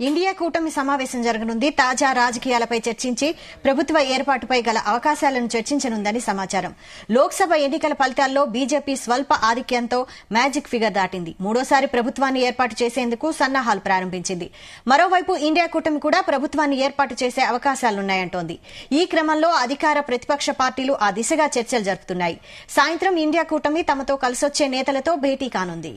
India కూటమి సమావేశం జరగనుంది. తాజా రాజకీయాలపై చర్చించి ప్రభుత్వ ఏర్పాటుపై గల అవకాశాలను చర్చించనుందని సమాచారం. లోక్సభ ఎన్నికల ఫలితాల్లో బీజేపీ స్వల్ప ఆధిక్యంతో మ్యాజిక్ ఫిగర్ దాటింది. మూడోసారి ప్రభుత్వాన్ని ఏర్పాటు చేసేందుకు సన్నాహాలు ప్రారంభించింది. మరోవైపు ఇండియా కూటమి కూడా ప్రభుత్వాన్ని ఏర్పాటు చేసే అవకాశాలున్నాయంటోంది. ఈ క్రమంలో అధికార ప్రతిపక్ష పార్టీలు ఆ దిశగా చర్చలు జరుపుతున్నాయి. సాయంత్రం ఇండియా కూటమి తమతో కలిసొచ్చే నేతలతో భేటీ కానుంది.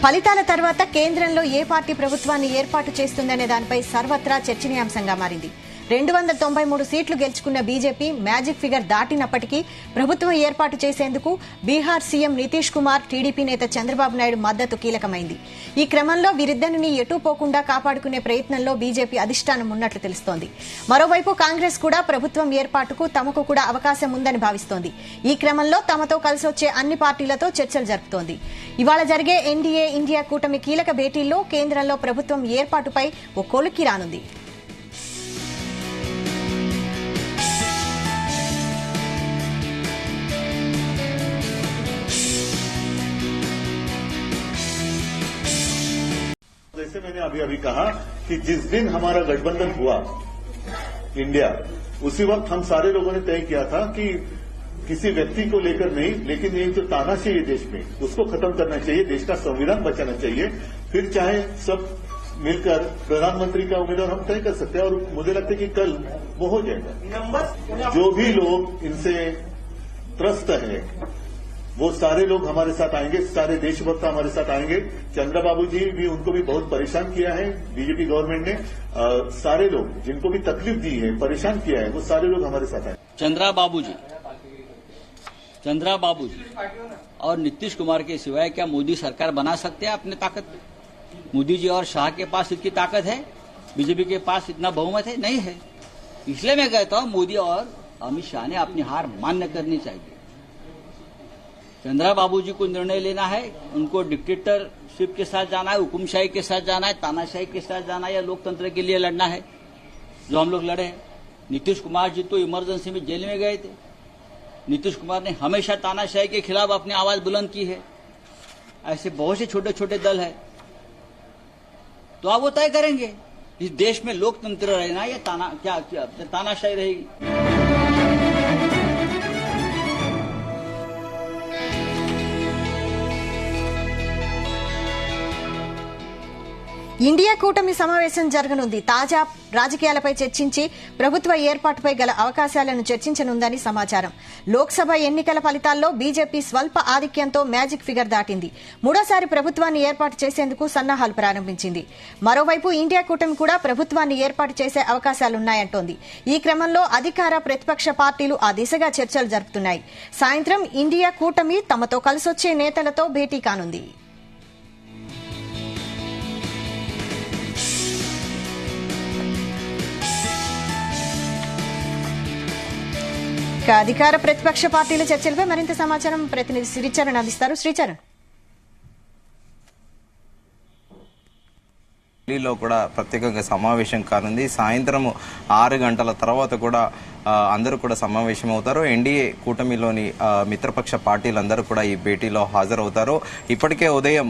ఫలితాల తర్వాత కేంద్రంలో ఏ పార్టీ ప్రభుత్వాన్ని ఏర్పాటు చేస్తుందనే దానిపై సర్వత్రా చర్చనీయాంశంగా మారింది. 293 సీట్లు గెలుచుకున్న బీజేపీ మ్యాజిక్ ఫిగర్ దాటినప్పటికీ ప్రభుత్వం ఏర్పాటు చేసేందుకు బీహార్ సీఎం నితీష్ కుమార్, టీడీపీ నేత చంద్రబాబు నాయుడు మద్దతు కీలకమైంది. ఈ క్రమంలో వీరిద్దరిని ఎటూ పోకుండా కాపాడుకునే ప్రయత్నంలో బీజేపీ అధిష్టానం ఉన్నట్లు తెలుస్తోంది. మరోవైపు కాంగ్రెస్ కూడా ప్రభుత్వం ఏర్పాటుకు తమకు కూడా అవకాశం ఉందని భావిస్తోంది. ఈ క్రమంలో తమతో కలిసొచ్చే అన్ని పార్టీలతో చర్చలు జరుపుతోంది. ఇవాళ జరిగే ఎన్డీఏ ఇండియా కూటమి కీలక భేటీల్లో కేంద్రంలో ప్రభుత్వం ఏర్పాటుపై ఓ కొలిక్కి రానుంది. जैसे मैंने अभी कहा कि जिस दिन हमारा गठबंधन हुआ इंडिया, उसी वक्त हम सारे लोगों ने तय किया था कि किसी व्यक्ति को लेकर नहीं, लेकिन ये जो तानाशाही है देश में, उसको खत्म करना चाहिए, देश का संविधान बचाना चाहिए। फिर चाहे सब मिलकर प्रधानमंत्री का उम्मीदवार हम तय कर सकते हैं और मुझे लगता है कि कल वो हो जाएगा। जो भी लोग इनसे त्रस्त है वो सारे लोग हमारे साथ आएंगे, सारे देशभक्त हमारे साथ आएंगे। चंद्रबाबू जी भी, उनको भी बहुत परेशान किया है बीजेपी गवर्नमेंट ने। सारे लोग जिनको भी तकलीफ दी है, परेशान किया है, वो सारे लोग हमारे साथ आए। चंद्रबाबू जी और नीतीश कुमार के सिवाय क्या मोदी सरकार बना सकते हैं अपने ताकत? मोदी जी और शाह के पास इतनी ताकत है? बीजेपी के पास इतना बहुमत है? नहीं है। इसलिए मैं कहता हूं मोदी और अमित शाह ने अपनी हार मान्य करनी चाहिए। चंद्रबाबू जी को निर्णय लेना है, उनको डिक्टेटरशिप के साथ जाना है, हुकुमशाही के साथ जाना है, तानाशाही के साथ जाना है, या लोकतंत्र के लिए लड़ना है जो हम लोग लड़े हैं। नीतीश कुमार जी तो इमरजेंसी में जेल में गए थे। नीतीश कुमार ने हमेशा तानाशाही के खिलाफ अपनी आवाज बुलंद की है। ऐसे बहुत से छोटे छोटे दल है, तो आप वो तय करेंगे इस देश में लोकतंत्र रहना या तानाशाही रहेगी। ఇండియా కూటమి సమావేశం జరగనుంది. తాజా రాజకీయాలపై చర్చించి ప్రభుత్వ ఏర్పాటుపై గల అవకాశాలను చర్చించనుందని సమాచారం. లోక్సభ ఎన్నికల ఫలితాల్లో బీజేపీ స్వల్ప ఆధిక్యంతో మ్యాజిక్ ఫిగర్ దాటింది. మూడోసారి ప్రభుత్వాన్ని ఏర్పాటు చేసేందుకు సన్నాహాలు ప్రారంభించింది. మరోవైపు ఇండియా కూటమి కూడా ప్రభుత్వాన్ని ఏర్పాటు చేసే అవకాశాలున్నాయంటోంది. ఈ క్రమంలో అధికార ప్రతిపక్ష పార్టీలు ఆ దిశగా చర్చలు జరుపుతున్నాయి. సాయంత్రం ఇండియా కూటమి తమతో కలిసొచ్చే నేతలతో భేటీ కానుంది. అధికార ప్రతిపక్ష పార్టీల చర్చలపై మరింత సమాచారం ప్రతినిధి శ్రీచరణ్ అందిస్తారు. శ్రీచరణ్, ఢిల్లీలో కూడా ప్రత్యేకంగా సమావేశం కానుంది. సాయంత్రం 6 గంటల తర్వాత కూడా అందరూ కూడా సమావేశం అవుతారు. ఎన్డీఏ కూటమిలోని మిత్రపక్ష పార్టీలందరూ కూడా ఈ భేటీలో హాజరవుతారు. ఇప్పటికే ఉదయం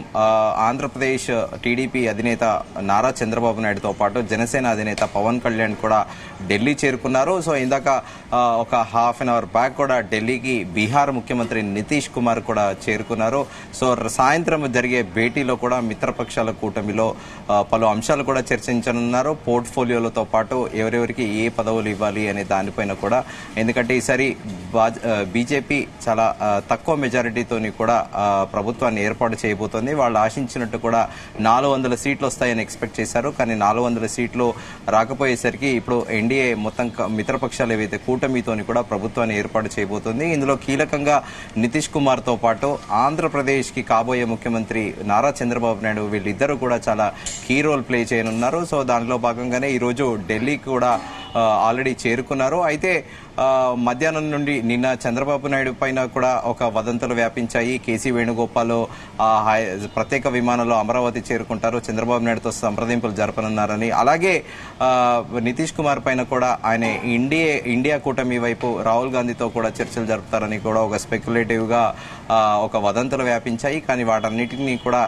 ఆంధ్రప్రదేశ్ టీడీపీ అధినేత నారా చంద్రబాబు నాయుడుతో పాటు జనసేన అధినేత పవన్ కళ్యాణ్ కూడా ఢిల్లీ చేరుకున్నారు. సో ఇందాక ఒక హాఫ్ అన్ అవర్ బ్యాక్ కూడా ఢిల్లీకి బీహార్ ముఖ్యమంత్రి నితీష్ కుమార్ కూడా చేరుకున్నారు. సో సాయంత్రం జరిగే భేటీలో కూడా మిత్రపక్షాల కూటమిలో పలు అంశాలు కూడా చర్చించనున్నారు. పోర్ట్ఫోలియోలతో పాటు ఎవరెవరికి ఏ పదవులు ఇవ్వాలి అనే దానిపైన కూడా, ఎందుకంటే ఈసారి బీజేపీ చాలా తక్కువ మెజారిటీతోని కూడా ప్రభుత్వాన్ని ఏర్పాటు చేయబోతోంది. వాళ్ళు ఆశించినట్టు కూడా 400 సీట్లు వస్తాయని ఎక్స్పెక్ట్ చేశారు. కానీ 400 సీట్లు రాకపోయేసరికి ఇప్పుడు ఎన్డీఏ మొత్తం మిత్రపక్షాలు ఏవైతే కూటమితోని కూడా ప్రభుత్వాన్ని ఏర్పాటు చేయబోతోంది. ఇందులో కీలకంగా నితీష్ కుమార్ తో పాటు ఆంధ్రప్రదేశ్ కి కాబోయే ముఖ్యమంత్రి నారా చంద్రబాబు నాయుడు వీళ్ళిద్దరూ కూడా చాలా కీ రోల్ ప్లే చేయనున్నారు. సో దానిలో భాగంగానే ఈ రోజు ఢిల్లీకి కూడా ఆల్రెడీ చేరుకున్నారు. అయితే మధ్యాహ్నం నుండి నిన్న చంద్రబాబు నాయుడు పైన కూడా ఒక వదంతులు వ్యాపించాయి. కేసీ వేణుగోపాల్ ప్రత్యేక విమానంలో అమరావతి చేరుకుంటారు, చంద్రబాబు నాయుడుతో సంప్రదింపులు జరపనున్నారని, అలాగే నితీష్ కుమార్ పైన కూడా ఆయన ఇండియా కూటమి వైపు రాహుల్ గాంధీతో కూడా చర్చలు జరుపుతారని కూడా ఒక స్పెక్యులేటివ్ గా ఒక వదంతులు వ్యాపించాయి. కానీ వాటన్నిటినీ కూడా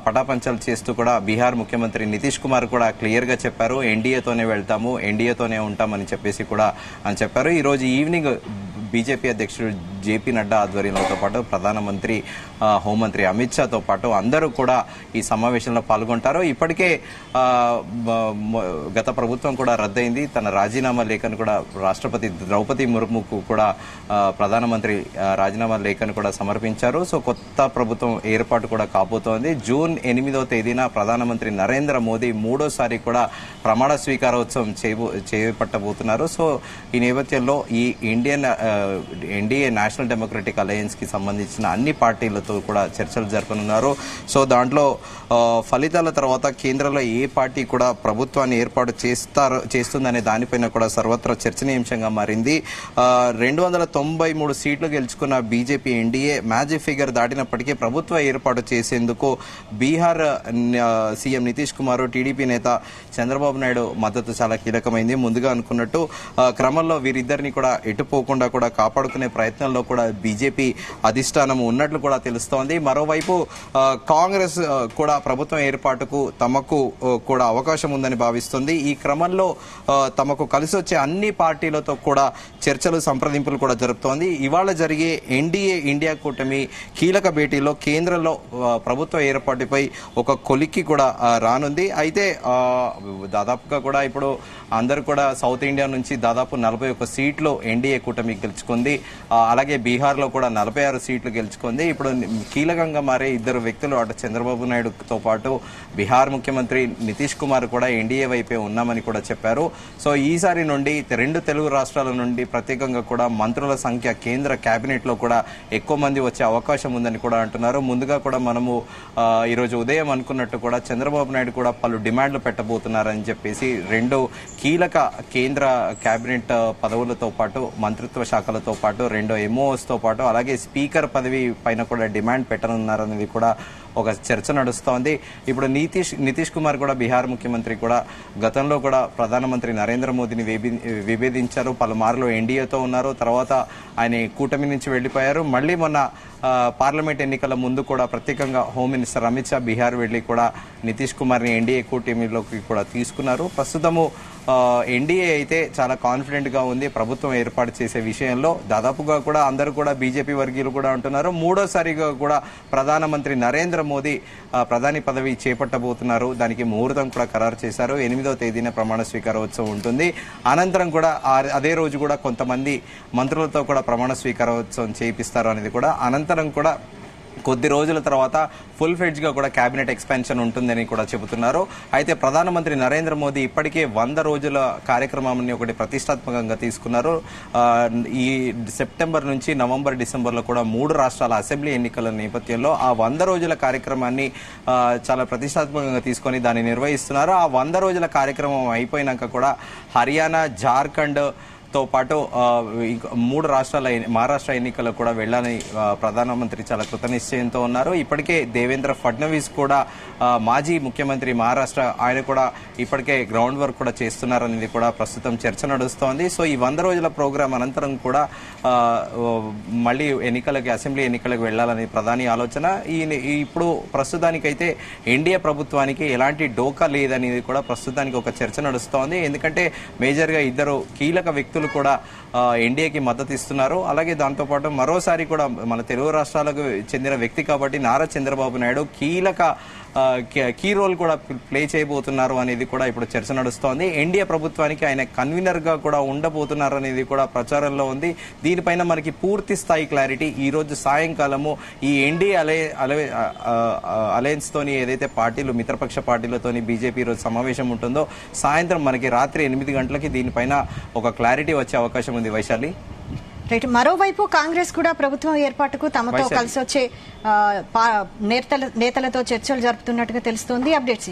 పటాపంచలు చేస్తూ కూడా బీహార్ ముఖ్యమంత్రి నితీష్ కుమార్ కూడా క్లియర్ గా చెప్పారు, ఎన్డీఏతోనే వెళ్తాము, ఎన్డీఏతోనే ఉంటామని చెప్పేసి కూడా అని చెప్పారు. ఈ రోజు ఈవినింగ్ బీజేపీ అధ్యక్షుడు జేపీ నడ్డా ఆధ్వర్యంతో పాటు ప్రధానమంత్రి, హోంమంత్రి అమిత్ షాతో పాటు అందరూ కూడా ఈ సమావేశంలో పాల్గొంటారు. ఇప్పటికే గత ప్రభుత్వం కూడా రద్దయింది. తన రాజీనామా లేఖను కూడా రాష్ట్రపతి ద్రౌపది ముర్ముకు కూడా ప్రధానమంత్రి రాజీనామా లేఖను కూడా సమర్పించారు. సో కొత్త ప్రభుత్వం ఏర్పాటు కూడా కాబోతోంది. జూన్ 8వ తేదీన ప్రధానమంత్రి నరేంద్ర మోదీ మూడోసారి కూడా ప్రమాణ స్వీకారోత్సవం చేపట్టబోతున్నారు. సో ఈ నేపథ్యంలో ఈ ఎన్డీఏ నేషనల్ డెమోక్రటిక్ అలయన్స్ కి సంబంధించిన అన్ని పార్టీలతో కూడా చర్చలు జరపనున్నారు. సో దాంట్లో ఫలితాల తర్వాత కేంద్రంలో ఏ పార్టీ కూడా ప్రభుత్వాన్ని ఏర్పాటు చేస్తుందనే దానిపైన కూడా సర్వత్రా చర్చనీయాంశంగా మారింది. 293 సీట్లు గెలుచుకున్న బీజేపీ ఎన్డీఏ మ్యాజిక్ ఫిగర్ దాటినప్పటికీ ప్రభుత్వ ఏర్పాటు చేసేందుకు బీహార్ సీఎం నితీష్ కుమార్, టీడీపీ నేత చంద్రబాబు నాయుడు మద్దతు చాలా కీలకమైంది. ముందుగా అనుకున్నట్టు క్రమంలో వీరిద్దరిని కూడా ఎటుపోకుండా కూడా కాపాడుకునే ప్రయత్నంలో కూడా బీజేపీ అధిష్టానం ఉన్నట్లు కూడా తెలుస్తోంది. మరోవైపు కాంగ్రెస్ కూడా ప్రభుత్వం ఏర్పాటుకు తమకు కూడా అవకాశం ఉందని భావిస్తుంది. ఈ క్రమంలో తమకు కలిసి వచ్చే అన్ని పార్టీలతో కూడా చర్చలు, సంప్రదింపులు కూడా జరుపుతోంది. ఇవాళ జరిగే ఎన్డీఏ ఇండియా కూటమి కీలక భేటీలో కేంద్రంలో ప్రభుత్వ ఏర్పాటుపై ఒక కొలిక్కి కూడా రానుంది. అయితే దాదాపుగా కూడా ఇప్పుడు అందరూ కూడా సౌత్ ఇండియా నుంచి దాదాపు 41 సీట్లు ఎన్డీఏ కూటమి గెలుచుకుంది. అలాగే బీహార్ లో కూడా 46 సీట్లు గెలుచుకుంది. ఇప్పుడు కీలకంగా మారే ఇద్దరు వ్యక్తులు, అటు చంద్రబాబు నాయుడుతో పాటు బీహార్ ముఖ్యమంత్రి నితీష్ కుమార్ కూడా ఎన్డీఏ వైపే ఉన్నామని కూడా చెప్పారు. సో ఈసారి నుండి 2 తెలుగు రాష్ట్రాల నుండి ప్రత్యేకంగా కూడా మంత్రుల సంఖ్య కేంద్ర కేబినెట్ లో కూడా ఎక్కువ మంది వచ్చే అవకాశం ఉందని కూడా అంటున్నారు. ముందుగా కూడా మనము ఈరోజు ఉదయం అనుకున్నట్టు కూడా చంద్రబాబు నాయుడు కూడా పలు డిమాండ్లు పెట్టబోతున్నారని చెప్పేసి 2 కీలక కేంద్ర కేబినెట్ పదవులతో పాటు మంత్రిత్వ శాఖలతో పాటు 2 ఎంఓఎస్ తో పాటు అలాగే స్పీకర్ పదవి పైన కూడా డిమాండ్ పెట్టనున్నారనేది కూడా ఒక చర్చ నడుస్తోంది. ఇప్పుడు నితీష్ కుమార్ కూడా బీహార్ ముఖ్యమంత్రి కూడా గతంలో కూడా ప్రధానమంత్రి నరేంద్ర మోదీని విభేదించారు, పలుమార్లు ఎన్డీఏతో ఉన్నారు, తర్వాత ఆయన కూటమి నుంచి వెళ్లిపోయారు. మళ్లీ మొన్న పార్లమెంట్ ఎన్నికల ముందు కూడా ప్రత్యేకంగా హోమ్ మినిస్టర్ అమిత్ షా బీహార్ వెళ్లి కూడా నితీష్ కుమార్ ని ఎన్డీఏ కూటమిలోకి కూడా తీసుకున్నారు. ప్రస్తుతము ఎన్డీఏ అయితే చాలా కాన్ఫిడెంట్ గా ఉంది ప్రభుత్వం ఏర్పాటు చేసే విషయంలో. దాదాపుగా కూడా అందరూ కూడా బీజేపీ వర్గీయులు కూడా అంటున్నారు మూడోసారిగా కూడా ప్రధానమంత్రి నరేంద్ర మోదీ ప్రధాని పదవి చేపట్టబోతున్నారు. దానికి ముహూర్తం కూడా ఖరారు చేశారు. 8వ తేదీన ప్రమాణ స్వీకారోత్సవం ఉంటుంది. అనంతరం కూడా అదే రోజు కూడా కొంతమంది మంత్రులతో కూడా ప్రమాణ స్వీకారోత్సవం చేయిస్తారు అనేది కూడా. అనంతరం కూడా కొద్ది రోజుల తర్వాత ఫుల్ ఫ్లెడ్జ్ గా కూడా కేబినెట్ ఎక్స్పాన్షన్ ఉంటుందని కూడా చెబుతున్నారు. అయితే ప్రధానమంత్రి నరేంద్ర మోదీ ఇప్పటికే 100 రోజుల కార్యక్రమాన్ని ఒకటి ప్రతిష్టాత్మకంగా తీసుకున్నారు. ఈ సెప్టెంబర్ నుంచి నవంబర్, డిసెంబర్ లో కూడా 3 రాష్ట్రాల అసెంబ్లీ ఎన్నికల నేపథ్యంలో ఆ 100 రోజుల కార్యక్రమాన్ని చాలా ప్రతిష్టాత్మకంగా తీసుకొని దాన్ని నిర్వహిస్తున్నారు. ఆ 100 రోజుల కార్యక్రమం అయిపోయినాక కూడా హర్యానా, జార్ఖండ్ తో పాటు 3 రాష్ట్రాల మహారాష్ట్ర ఎన్నికలకు కూడా వెళ్లాలని ప్రధానమంత్రి చాలా కృతనిశ్చయంతో ఉన్నారు. ఇప్పటికే దేవేంద్ర ఫడ్నవీస్ కూడా మాజీ ముఖ్యమంత్రి మహారాష్ట్ర, ఆయన కూడా ఇప్పటికే గ్రౌండ్ వర్క్ కూడా చేస్తున్నారనేది కూడా ప్రస్తుతం చర్చ నడుస్తోంది. సో ఈ 100 రోజుల ప్రోగ్రాం అనంతరం కూడా మళ్లీ అసెంబ్లీ ఎన్నికలకు వెళ్లాలని ప్రధాని ఆలోచన. ఇప్పుడు ప్రస్తుతానికైతే ఎన్డీఏ ప్రభుత్వానికి ఎలాంటి డోకా లేదనేది కూడా ప్రస్తుతానికి ఒక చర్చ నడుస్తోంది. ఎందుకంటే మేజర్ గా ఇద్దరు కీలక వ్యక్తులు కూడా ఎన్డీఏకి మద్దతు ఇస్తున్నారు. అలాగే దాంతోపాటు మరోసారి కూడా మన తెలుగు రాష్ట్రాలకు చెందిన వ్యక్తి కాబట్టి నారా చంద్రబాబు నాయుడు కీ రోల్ కూడా ప్లే చేయబోతున్నారు అనేది కూడా ఇప్పుడు చర్చ నడుస్తోంది. ఎన్డీఏ ప్రభుత్వానికి ఆయన కన్వీనర్ గా కూడా ఉండబోతున్నారు అనేది కూడా ప్రచారంలో ఉంది. దీనిపైన మనకి పూర్తి స్థాయి క్లారిటీ ఈ రోజు సాయంకాలము ఈ ఎన్డీఏ అలయన్స్ తోని ఏదైతే పార్టీలు మిత్రపక్ష పార్టీలతోని బీజేపీ ఈరోజు సమావేశం ఉంటుందో సాయంత్రం మనకి రాత్రి 8 గంటలకి దీనిపైన ఒక క్లారిటీ వచ్చే అవకాశం ఉంది. వైశాలి, రైట్. మరోవైపు కాంగ్రెస్ కూడా ప్రభుత్వం ఏర్పాటుకు తమతో కలిసి వచ్చే నేతలతో చర్చలు జరుపుతున్నట్టుగా తెలుస్తోంది. అప్డేట్స్